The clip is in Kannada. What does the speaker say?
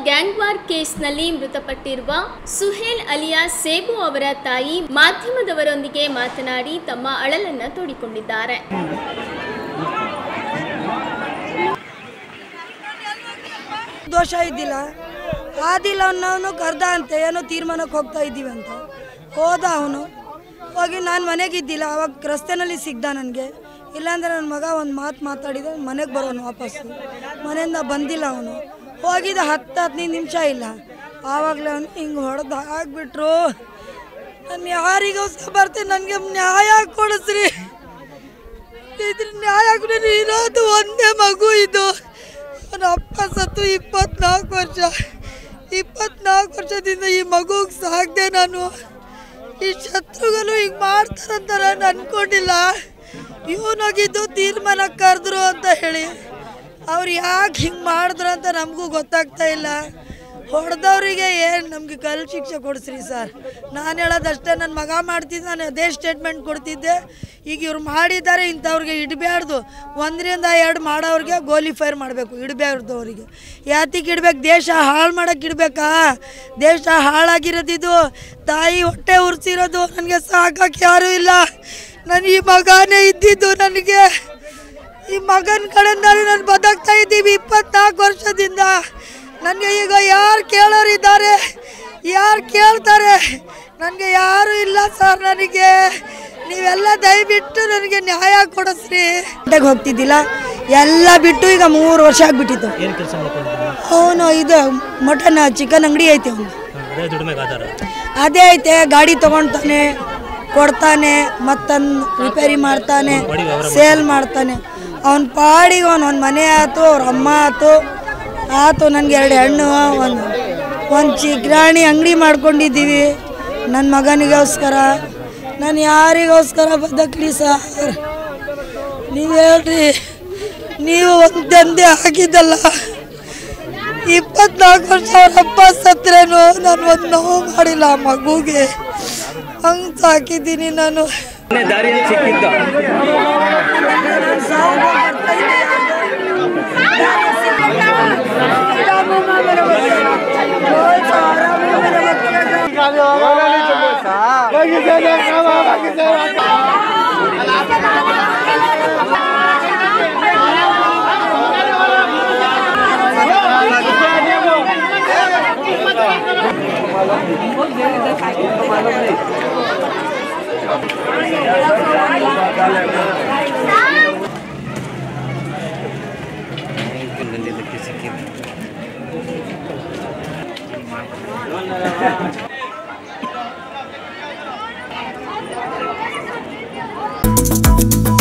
ಗ್ಯಾಂಗ್ ವಾರ್ ಕೇಸ್ನಲ್ಲಿ ಮೃತಪಟ್ಟಿರುವ ಸುಹೇಲ್ ಅಲಿಯಾಸ್ ಸೇಬು ಅವರ ತಾಯಿ ಮಾಧ್ಯಮದವರೊಂದಿಗೆ ಮಾತನಾಡಿ ತಮ್ಮ ಅಳಲನ್ನು ತೋಡಿಕೊಂಡಿದ್ದಾರೆ. ದೋಷ ಇದ್ದಿಲ್ಲ, ಆದಿಲ್ಲ ಅನ್ನೋನು ಕರ್ದ ಅಂತ ಏನೋ ತೀರ್ಮಾನಕ್ಕೆ ಹೋಗ್ತಾ ಇದ್ದೀವಿ ಅಂತ ಹೋದ. ಅವನು ಹೋಗಿ ನಾನು ಮನೆಗಿದ್ದಿಲ್ಲ, ಅವಾಗ ರಸ್ತೆನಲ್ಲಿ ಸಿಗ್ದ ನನಗೆ. ಇಲ್ಲಾಂದರೆ ನನ್ನ ಮಗ ಒಂದು ಮಾತು ಮಾತಾಡಿದ ಮನೆಗೆ ಬರೋನು ವಾಪಸ್ಸು. ಮನೆಯಿಂದ ಬಂದಿಲ್ಲ ಅವನು. ಹೋಗಿದ್ದ 10-15 ನಿಮಿಷ ಇಲ್ಲ, ಆವಾಗಲೇ ಅವನು ಹಿಂಗೆ ಹೊಡೆದು ಹಾಕ್ಬಿಟ್ರು. ನಾನು ಯಾರಿಗೋಸ್ಕರ ಬರ್ತೀನಿ, ನನಗೆ ನ್ಯಾಯ ಕೊಡಿಸ್ರಿ. ಇದ್ರ ನ್ಯಾಯ ಇರೋದು ಒಂದೇ ಮಗು ಇದು. ನನ್ನ ಅಪ್ಪ ಸತ್ತು 24 ವರ್ಷ. 24 ವರ್ಷದಿಂದ ಈ ಮಗುಗೆ ಸಾಕ್ದೆ ನಾನು. ಈ ಶತ್ರುಗಳು ಹಿಂಗೆ ಮಾಡ್ತಾರಂತ ನಾನು ಅಂದ್ಕೊಂಡಿಲ್ಲ. ಇವನಾಗಿದ್ದು ತೀರ್ಮಾನಕ್ಕೆ ಕರೆದ್ರು ಅಂತ ಹೇಳಿ ಅವ್ರು ಯಾಕೆ ಹಿಂಗೆ ಮಾಡಿದ್ರು ಅಂತ ನಮಗೂ ಗೊತ್ತಾಗ್ತಾ ಇಲ್ಲ. ಹೊಡೆದವರಿಗೆ ಏನು ನಮಗೆ ಕಲ್ಲು ಶಿಕ್ಷೆ ಕೊಡಿಸ್ರಿ ಸರ್. ನಾನು ಹೇಳೋದಷ್ಟೇ, ನನ್ನ ಮಗ ಮಾಡ್ತಿದ್ದೆ, ನಾನು ಅದೇ ಸ್ಟೇಟ್ಮೆಂಟ್ ಕೊಡ್ತಿದ್ದೆ. ಈಗ ಇವ್ರು ಮಾಡಿದ್ದಾರೆ, ಇಂಥವ್ರಿಗೆ ಇಡಬಾರ್ದು. 1-2 ಮಾಡೋರಿಗೆ ಗೋಲಿ ಫೈರ್ ಮಾಡಬೇಕು, ಇಡಬಾರ್ದು ಅವರಿಗೆ. ಯಾತಿಗೆ ಇಡ್ಬೇಕು? ದೇಶ ಹಾಳು ಮಾಡೋಕ್ಕೆ ಇಡಬೇಕಾ? ದೇಶ ಹಾಳಾಗಿರೋದಿದು, ತಾಯಿ ಹೊಟ್ಟೆ ಉರಿಸಿರೋದು. ನನಗೆ ಸಾಕಕ್ಕೆ ಯಾರೂ ಇಲ್ಲ. ನಾನು ಈ ಮಗನೇ ಇದ್ದಿದ್ದು. ನನಗೆ ಈ ಮಗನ ಕಡೆಯಿಂದಾನೆ ನಾನು ಬದುಕ್ತಾ ಇದ್ದೀವಿ 24 ವರ್ಷದಿಂದ. ನನಗೆ ಈಗ ಯಾರು ಕೇಳೋರಿದ್ದಾರೆ? ಯಾರು ಕೇಳ್ತಾರೆ? ನನಗೆ ಯಾರೂ ಇಲ್ಲ ಸರ್. ನನಗೆ ನೀವೆಲ್ಲ ದಯವಿಟ್ಟು ನನಗೆ ನ್ಯಾಯ ಕೊಡಿಸ್ರಿ. ಗಂಟೆಗೆ ಹೋಗ್ತಿದ್ದಿಲ್ಲ, ಎಲ್ಲ ಬಿಟ್ಟು ಈಗ 3 ವರ್ಷ ಆಗಿಬಿಟ್ಟಿತ್ತು. ಅವನು ಇದು ಮಟನ್ ಚಿಕನ್ ಅಂಗಡಿ ಐತೆ, ಅವನು ಅದೇ ಐತೆ. ಗಾಡಿ ತೊಗೊಳ್ತಾನೆ, ಕೊಡ್ತಾನೆ, ಮತ್ತೊಂದು ರಿಪೇರಿ ಮಾಡ್ತಾನೆ, ಸೇಲ್ ಮಾಡ್ತಾನೆ. ಅವನ ಪಾಡಿಗೆ ಒಂದು ಮನೆ ಆಯ್ತು, ಅವ್ರ ಅಮ್ಮ ಆಯ್ತು. ನನಗೆ 2 ಹೆಣ್ಣು, ಒಂದು ಚಿಗ್ರಾಣಿ ಅಂಗಡಿ ಮಾಡ್ಕೊಂಡಿದ್ದೀವಿ ನನ್ನ ಮಗನಿಗೋಸ್ಕರ. ನಾನು ಯಾರಿಗೋಸ್ಕರ ಬದುಕಲಿ ಸರ್? ನೀವು ಹೇಳ್ರಿ. ನೀವು ಒಂದು ದಂಧೆ ಆಗಿದ್ದಲ್ಲ, 24 ವರ್ಷ ಅವ್ರ ಅಪ್ಪ ಸತ್ರೇನು ನಾನು ಒಂದು ನೋವು ಮಾಡಿಲ್ಲ ಆ ಮಗುಗೆ. ಹಂಗೆ ಸಾಕಿದ್ದೀನಿ ನಾನು. Thank you.